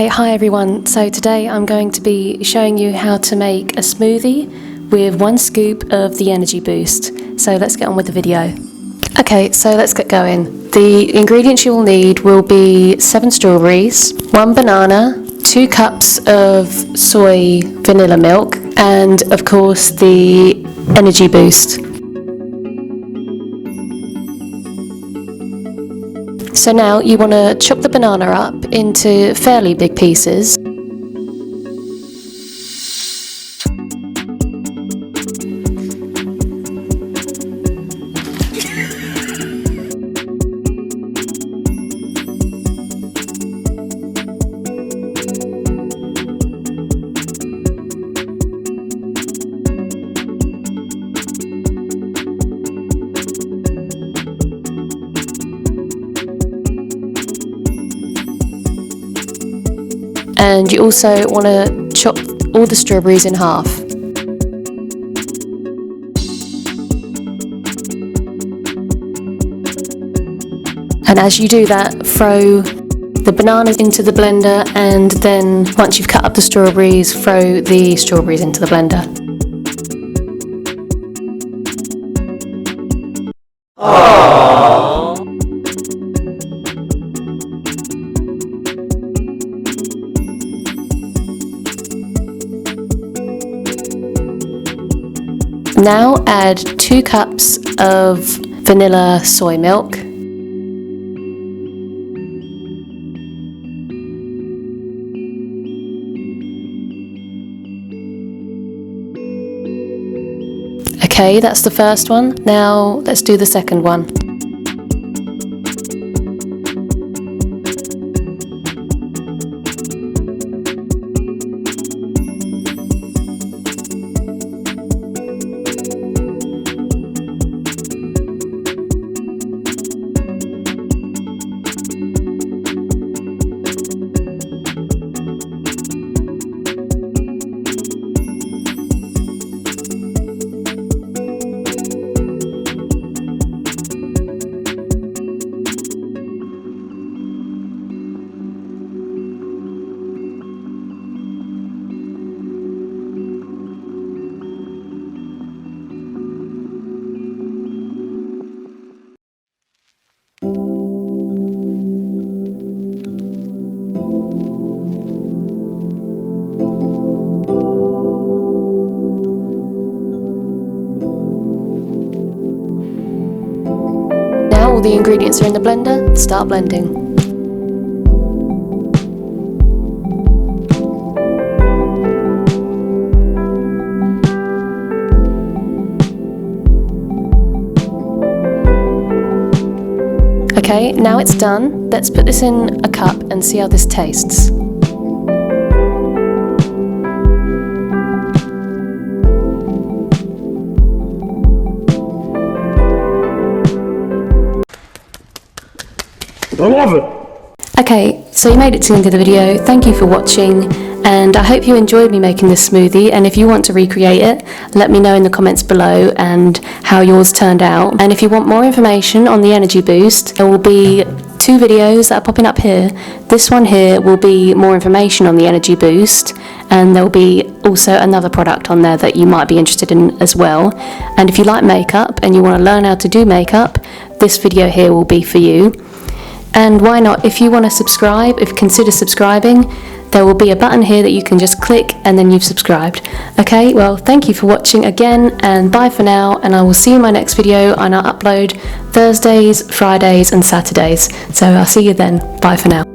Okay, hi everyone. So today I'm going to be showing you how to make a smoothie with 1 scoop of the energy boost. So let's get on with the video. Okay, so let's get going. The ingredients you will need will be 7 strawberries, 1 banana, 2 cups of soy vanilla milk, and of course the energy boost. So now you want to chop the banana up into fairly big pieces. And you also want to chop all the strawberries in half. And as you do that, throw the bananas into the blender, and then once you've cut up the strawberries, throw the strawberries into the blender. Now add 2 cups of vanilla soy milk. Okay, that's the first one. Now let's do the second one. Now all the ingredients are in the blender, start blending. Okay, now it's done. Let's put this in a cup and see how this tastes. I love it! Okay, so you made it to the end of the video. Thank you for watching, and I hope you enjoyed me making this smoothie. And if you want to recreate it, let me know in the comments below and how yours turned out. And if you want more information on the energy boost, there will be 2 videos that are popping up here. This one here will be more information on the energy boost, and there will be also another product on there that you might be interested in as well. And if you like makeup and you want to learn how to do makeup, this video here will be for you. And why not, if you want to subscribe, consider subscribing. There will be a button here that you can just click and then you've subscribed. Okay, well, thank you for watching again, and bye for now, and I will see you in my next video, and I'll upload Thursdays, Fridays and Saturdays. So I'll see you then. Bye for now.